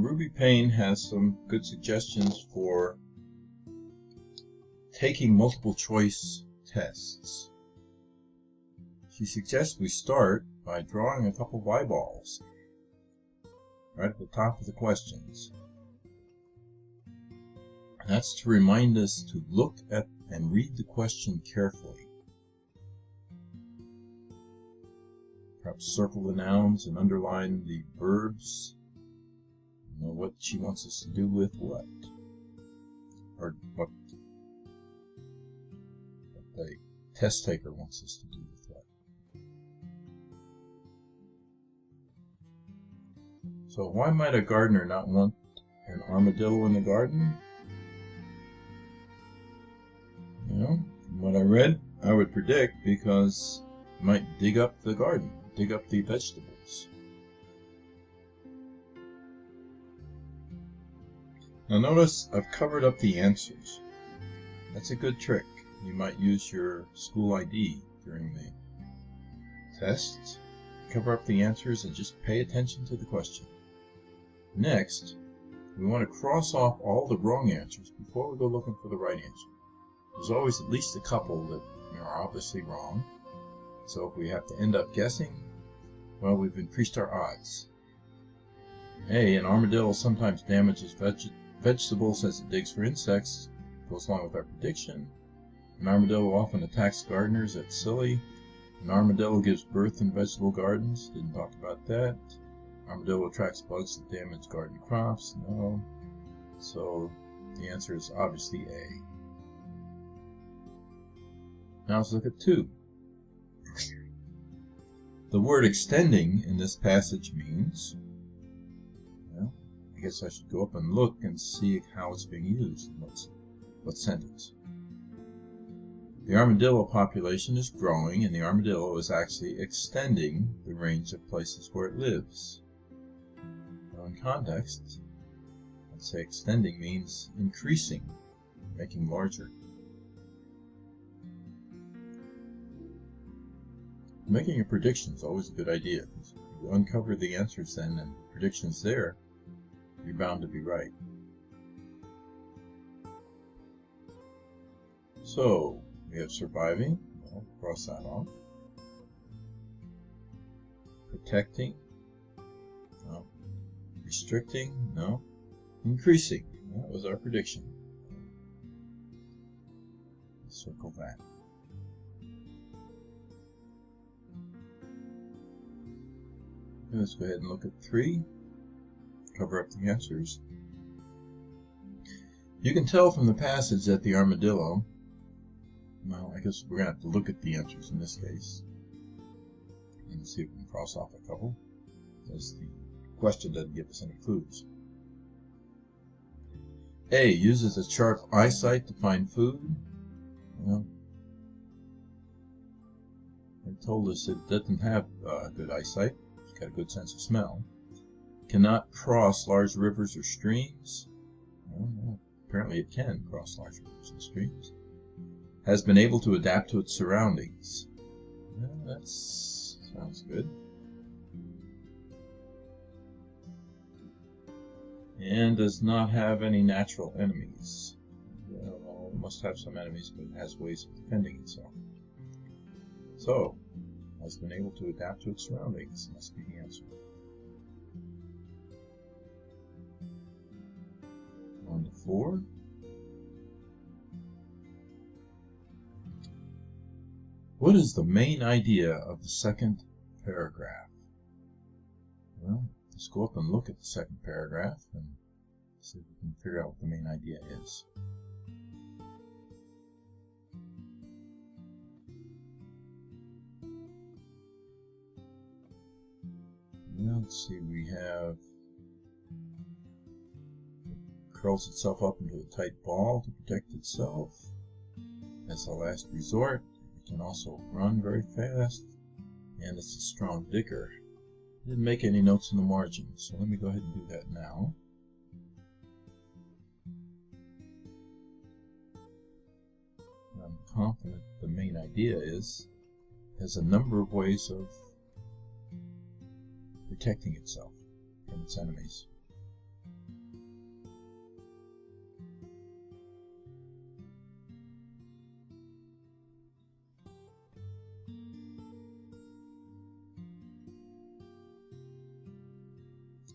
Ruby Payne has some good suggestions for taking multiple choice tests. She suggests we start by drawing a couple of eyeballs right at the top of the questions. That's to remind us to look at and read the question carefully. Perhaps circle the nouns and underline the verbs. You know what she wants us to do with what. Or what the test taker wants us to do with what. So why might a gardener not want an armadillo in the garden? You know, from what I read, I would predict because it might dig up the garden, dig up the vegetables. Now notice I've covered up the answers. That's a good trick. You might use your school ID during the tests. Cover up the answers and just pay attention to the question. Next, we want to cross off all the wrong answers before we go looking for the right answer. There's always at least a couple that are obviously wrong. So if we have to end up guessing, well, we've increased our odds. A, an armadillo sometimes damages vegetables as it digs for insects. Goes along with our prediction. An armadillo often attacks gardeners. That's silly. An armadillo gives birth in vegetable gardens. Didn't talk about that. Armadillo attracts bugs that damage garden crops. No. So the answer is obviously A. Now let's look at 2. The word extending in this passage means, well, I guess I should go up and look and see how it's being used in what sentence. The armadillo population is growing, and the armadillo is actually extending the range of places where it lives. Now in context, let's say extending means increasing, making larger. Making a prediction is always a good idea. If you uncover the answers then and predictions there, you're bound to be right. So, we have surviving. Well, cross that off. Protecting. No. Restricting. No. Increasing. That was our prediction. Circle that. Let's go ahead and look at 3. Cover up the answers. You can tell from the passage that the armadillo, well, I guess we're going to have to look at the answers in this case and see if we can cross off a couple, because the question doesn't give us any clues. A, uses its sharp eyesight to find food. Well, they told us it doesn't have good eyesight. Got a good sense of smell. Cannot cross large rivers or streams. Well, apparently it can cross large rivers and streams. Has been able to adapt to its surroundings. Well, that sounds good. And does not have any natural enemies. Well, it must have some enemies, but it has ways of defending itself. So, has been able to adapt to its surroundings, must be the answer. 1 to 4. What is the main idea of the second paragraph? Well, let's go up and look at the second paragraph and see if we can figure out what the main idea is. Let's see, we have curls itself up into a tight ball to protect itself. As a last resort, it can also run very fast, and it's a strong digger. I didn't make any notes in the margin, so let me go ahead and do that now. I'm confident the main idea is it has a number of ways of protecting itself from its enemies.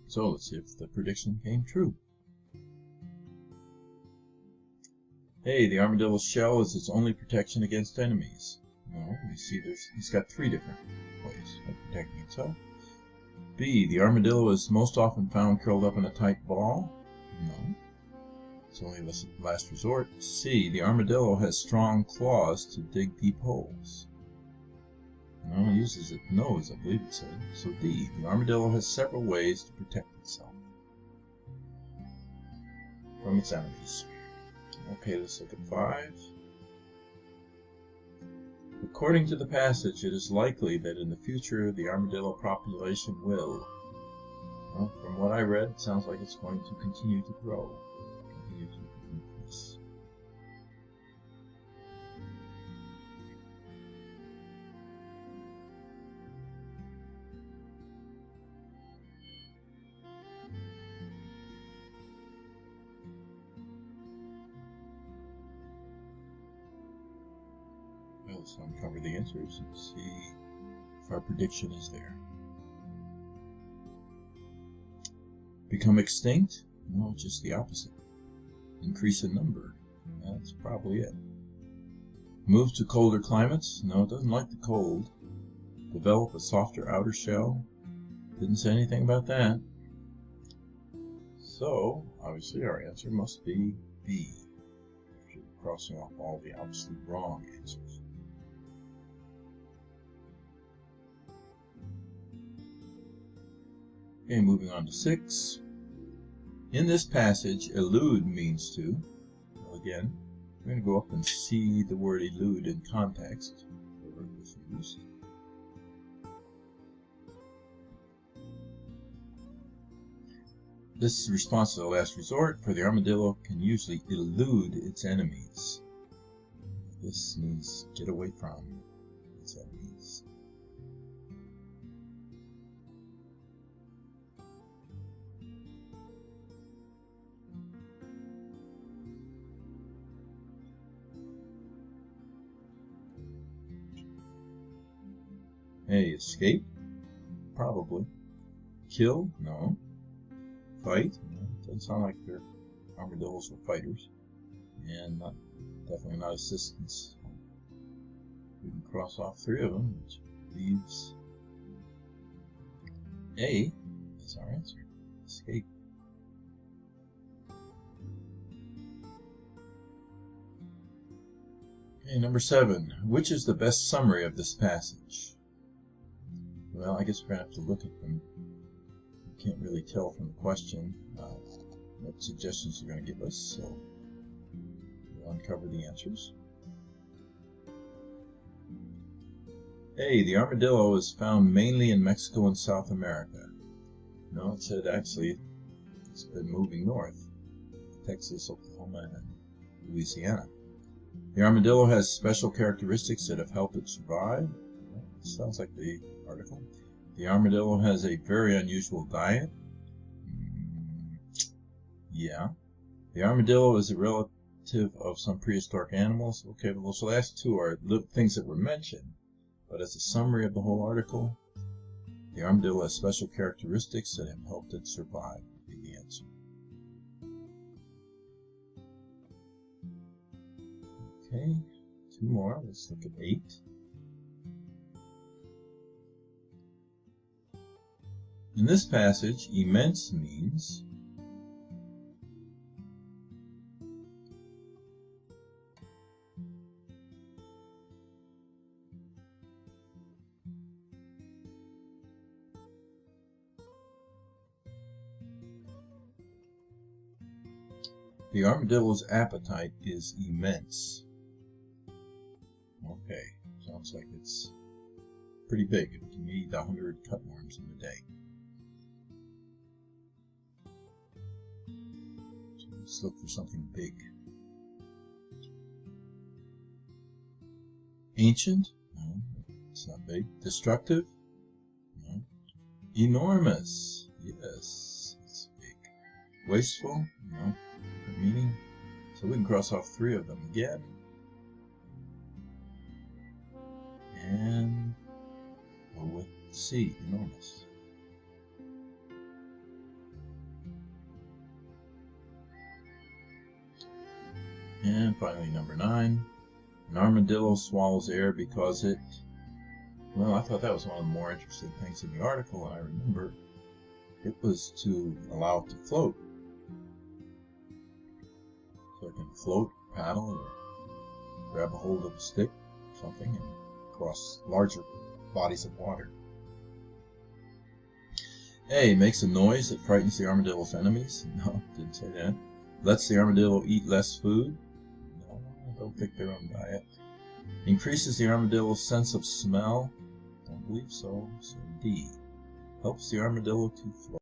So let's see if the prediction came true. Hey, the armadillo's shell is its only protection against enemies. No, we see he's got 3 different ways of protecting himself. B, the armadillo is most often found curled up in a tight ball. No, it's only a last resort. C, the armadillo has strong claws to dig deep holes. No, it uses its nose, I believe it said. So D, the armadillo has several ways to protect itself from its enemies. Okay, let's look at 5. According to the passage, it is likely that in the future the armadillo population will, well, from what I read, it sounds like it's going to continue to grow, continue to increase. Well, let's uncover the answers and see if our prediction is there. Become extinct? No, just the opposite. Increase in number? That's probably it. Move to colder climates? No, it doesn't like the cold. Develop a softer outer shell? Didn't say anything about that. So, obviously our answer must be B, after crossing off all the obviously wrong answers. Okay, moving on to 6. In this passage, elude means to. Well, again, we're going to go up and see the word elude in context. The word was used. This is response to the last resort, for the armadillo can usually elude its enemies. This means get away from its enemies. Hey, escape? Probably. Kill? No. Fight? No. Doesn't sound like their armadillos were fighters. And definitely not assistants. We can cross off 3 of them, which leaves A as our answer. Escape. Okay, number 7. Which is the best summary of this passage? Well, I guess we're going to have to look at them. We can't really tell from the question what suggestions they're going to give us, so we'll uncover the answers. A, the armadillo is found mainly in Mexico and South America. No, it said actually it's been moving north. Texas, Oklahoma, and Louisiana. The armadillo has special characteristics that have helped it survive. Well, sounds like the article. The armadillo has a very unusual diet. Yeah. The armadillo is a relative of some prehistoric animals. Okay, well, so the last 2 are things that were mentioned. But as a summary of the whole article, the armadillo has special characteristics that have helped it survive, would be the answer. Okay, 2 more. Let's look at 8. In this passage, immense means the armadillo's appetite is immense. Okay, sounds like it's pretty big. It can eat 100 cutworms in a day. So let's look for something big. Ancient? No, it's not big. Destructive? No. Enormous? Yes, it's big. Wasteful? No. Different meaning. So we can cross off 3 of them again. And go with C, enormous. And finally, number 9. An armadillo swallows air because it... Well, I thought that was one of the more interesting things in the article, and I remember it was to allow it to float. So it can float, paddle, or grab a hold of a stick or something and cross larger bodies of water. A. Makes a noise that frightens the armadillo's enemies. No, didn't say that. Lets the armadillo eat less food. No, don't pick their own diet. Increases the armadillo's sense of smell. Don't believe so. So D. Helps the armadillo to float.